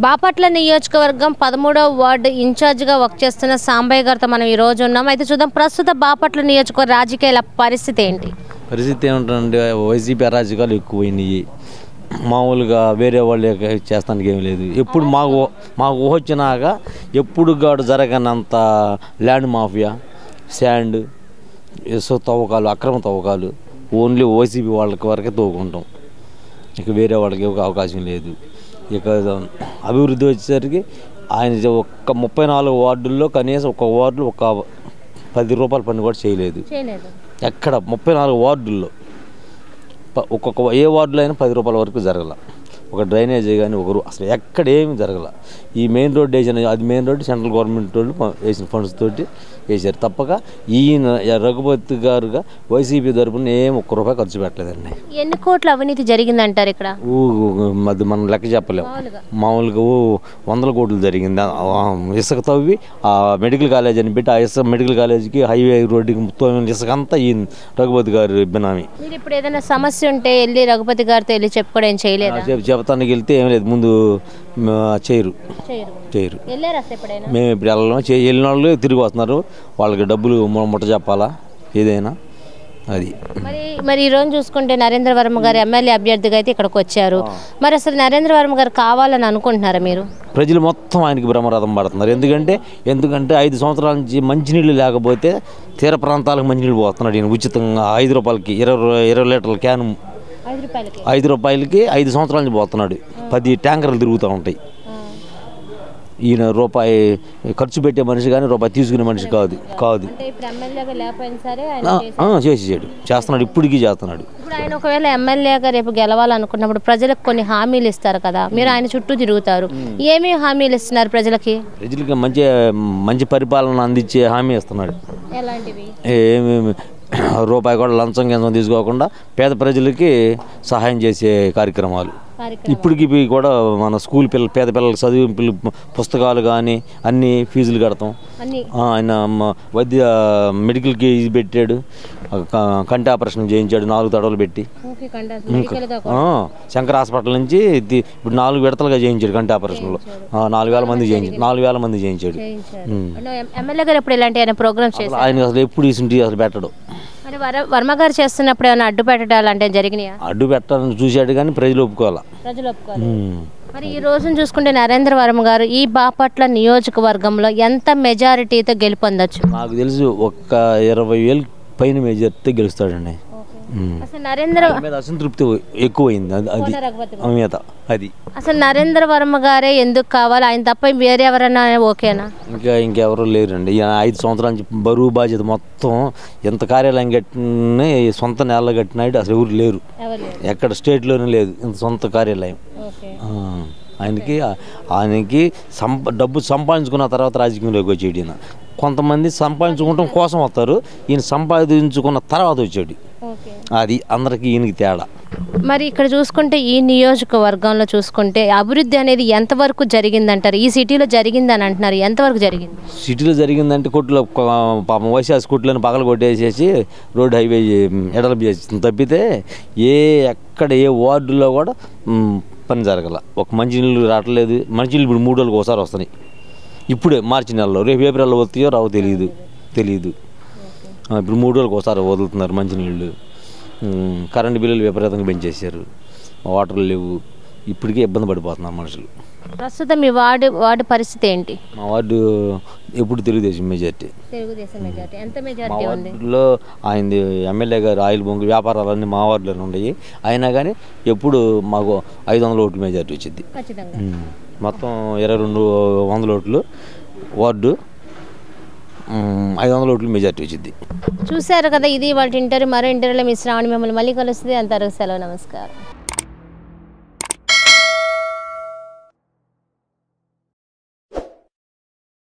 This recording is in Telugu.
బాపట్ల నియోజకవర్గం 13వ వార్డు ఇన్ఛార్జిగా వర్క్ చేస్తున్న సాంబయ్య గారితో మనం ఈ రోజు ఉన్నాం. అయితే చూద్దాం ప్రస్తుత బాపట్ల నియోజకవర్గ రాజకీయాల పరిస్థితి ఏంటి. పరిస్థితి ఏమిటంటే వైసీపీ అరాజకాలు ఎక్కువైనాయి. మామూలుగా వేరే వాళ్ళు చేస్తానికి ఏమి లేదు. ఎప్పుడు మాకు వచ్చినాక ఎప్పుడు గాడు జరగనంత ల్యాండ్ మాఫియా, శాండ్, ఇసుక తవ్వకాలు, అక్రమ తవ్వకాలు ఓన్లీ వైసీపీ వాళ్ళకి వరకే తవ్వుకుంటాం. ఇక వేరే వాళ్ళకి అవకాశం లేదు. ఇక అభివృద్ధి వచ్చేసరికి ఆయన ఒక్క 34 వార్డుల్లో కనీసం ఒక వార్డులో ఒక 10 రూపాయల పని కూడా చేయలేదు. ఎక్కడ 34 వార్డుల్లో ఒక్కొక్క ఏ వార్డులో అయినా 10 రూపాయల వరకు జరగల. ఒక డ్రైనేజీ కానీ ఒకరు అసలు ఎక్కడ ఏమి జరగల. ఈ మెయిన్ రోడ్డు వేసిన అది మెయిన్ రోడ్డు సెంట్రల్ గవర్నమెంట్ వాళ్ళు వేసిన ఫండ్స్ తోటి వేసారు తప్పక ఈయన రఘుపతి గారుగా వైసీపీ తరపున ఏం ఒక్క రూపాయి ఖర్చు పెట్టలేదండి. ఎన్ని కోట్ల అవినీతి జరిగిందంటారు ఇక్కడ? అది మనం లెక్క చెప్పలేము. మామూలుగా 100 కోట్లు జరిగింది. ఇసుక తవ్వి ఆ మెడికల్ కాలేజ్ అని పెట్టి ఆ ఇసుక మెడికల్ కాలేజీకి హైవే రోడ్డుకి మొత్తం ఇసుక అంతా ఈ రఘుపతి గారు బినామీ. మీరు ఇప్పుడు ఏదైనా సమస్య ఉంటే వెళ్ళి రఘుపతి గారితో వెళ్ళి చెప్పుకోవడం ఏం చేయలేదు? చెప్తానికి వెళ్తే ఏం లేదు, ముందు చేయరు. మేము ఇప్పుడు వెళ్ళిన వాళ్ళు తిరిగి వస్తున్నారు. వాళ్ళకి డబ్బులు ముట్ట చెప్పాలా ఏదైనా అది. మరి ఈ రోజు చూసుకుంటే నరేంద్ర వర్మ గారు ఎమ్మెల్యే అభ్యర్థిగా అయితే ఇక్కడికి వచ్చారు. మరి అసలు నరేంద్ర వర్మ గారు కావాలని అనుకుంటున్నారా మీరు? ప్రజలు మొత్తం ఆయనకి బ్రహ్మరథం పడుతున్నారు. ఎందుకంటే 5 సంవత్సరాల నుంచి మంచినీళ్ళు లేకపోతే తీర ప్రాంతాలకు మంచినీళ్ళు పోతున్నాడు. ఈయన ఉచితంగా 5 రూపాయలకి 20 లీటర్ల క్యాన్ 5 రూపాయలకి 5 సంవత్సరాల నుంచి పోతున్నాడు. 10 ట్యాంకర్లు తిరుగుతూ ఉంటాయి. ఈయన రూపాయి ఖర్చు పెట్టే మనిషి కానీ రూపాయి తీసుకునే మనిషి కాదు. చేస్తున్నాడు, ఇప్పటికీ చేస్తున్నాడు. ఇప్పుడు ఆయన ఒకవేళ ఎమ్మెల్యేగా రేపు గెలవాలనుకున్నప్పుడు ప్రజలకు కొన్ని హామీలు ఇస్తారు కదా, మీరు ఆయన చుట్టూ తిరుగుతారు. ఏమేమి హామీలు ఇస్తున్నారు ప్రజలకి? మంచి పరిపాలన అందించే హామీ ఇస్తున్నాడు. ఎలాంటివి? ఏమేమి రూపాయి కూడా లంచం కింద తీసుకోకుండా పేద ప్రజలకి సహాయం చేసే కార్యక్రమాలు ఇప్పటికి కూడా మన స్కూల్ పేద పిల్లలకి చదివి పుస్తకాలు కానీ అన్ని ఫీజులు కడతాం. ఆయన వైద్య మెడికల్కి ఇది పెట్టాడు, కంటి ఆపరేషన్ చేయించాడు 4 తడవలు పెట్టి. శంకర్ హాస్పిటల్ నుంచి ఇప్పుడు 4 విడతలుగా చేయించాడు కంటి ఆపరేషన్లో. 4,000 మంది చేయించాడు. ఆయన అసలు ఎప్పుడు అసలు పెట్టడు. వర్మ గారు చేస్తున్నప్పుడు ఏమైనా అడ్డు పెట్టాలంటే జరిగినాయా? అడ్డు పెట్టాలని చూశాడు కానీ ప్రజలు ఒప్పుకోవాలి. మరి ఈ రోజును చూసుకుంటే నరేంద్ర వర్మ గారు ఈ బాపట్ల నియోజకవర్గంలో ఎంత మెజారిటీతో గెలుపొందొచ్చు? నాకు తెలిసి ఒక్క 20,000 పైన మెజారిటీతో గెలుస్తాడండి. అసంతృప్తి ఎక్కువైంది అది. అసలు నరేంద్ర వర్మ గారే ఎందుకు కావాలి? ఆయన తప్ప వేరే ఎవరైనా ఓకేనా? ఇంకెవరు లేరండి. 5 సంవత్సరాల నుంచి బరువు బాధ్యత మొత్తం ఎంత కార్యాలయం కట్టిన సొంత నేల కట్టినాడు అసలు ఎవరు లేరు. ఎక్కడ స్టేట్లోనే లేదు ఇంత సొంత కార్యాలయం. ఆయనకి డబ్బు సంపాదించుకున్న తర్వాత రాజకీయంలోకి వచ్చాడు. ఈయన కొంతమంది సంపాదించుకోవడం కోసం వస్తారు, ఈయన సంపాదించుకున్న తర్వాత వచ్చాడు. అది అందరికి ఈయనకి తేడా. మరి ఇక్కడ చూసుకుంటే ఈ నియోజకవర్గంలో చూసుకుంటే అభివృద్ధి అనేది ఎంతవరకు జరిగిందంటారు? ఈ సిటీలో జరిగిందని అంటున్నారు, ఎంతవరకు జరిగింది? సిటీలో జరిగిందంటే కొట్లో పాపం వైశాస్ కొట్లను పగల కొట్టేసేసి రోడ్ హైవే ఎడలపు చేసి తప్పితే ఎక్కడ ఏ వార్డులో కూడా పని జరగల. ఒక మంచినీళ్ళు రావట్లేదు. మంచినీళ్ళు ఇప్పుడు 3 రోజులకు ఒకసారి వస్తున్నాయి. ఇప్పుడే మార్చి నెలలో, రేపు ఏప్రిల్లో వస్తాయో రావో తెలియదు. ఇప్పుడు 3 రోజులకు ఒకసారి వదులుతున్నారు మంచినీళ్ళు. కరెంటు బిల్లులు విపరీతంగా పెంచేశారు. వాటర్ లేవు. ఇప్పటికే ఇబ్బంది పడిపోతున్నారు మనుషులు. ప్రస్తుతం మీ వార్డు పరిస్థితి ఏంటి? మా వార్డు ఎప్పుడు తెలుగుదేశం మెజార్టీ. మా వార్డులో ఆయన ఎమ్మెల్యే గారు ఆయిల్ బొంగు వ్యాపారాలన్నీ మా వార్డులోనే ఉన్నాయి. అయినా కానీ ఎప్పుడు మాకు 500 ఓట్లు మెజార్టీ వచ్చింది. మొత్తం 2200 ఓట్లు వార్డు, 500 ఓట్లు మెజార్టీ వచ్చింది. చూశారు కదా, ఇది వాళ్ళ ఇంటర్వ్యూ. మరో ఇంటర్వ్యూలో మీ శ్రావణి మిమ్మల్ని మళ్ళీ కలుస్తుంది. అంతవరకు సెలవు, నమస్కారం.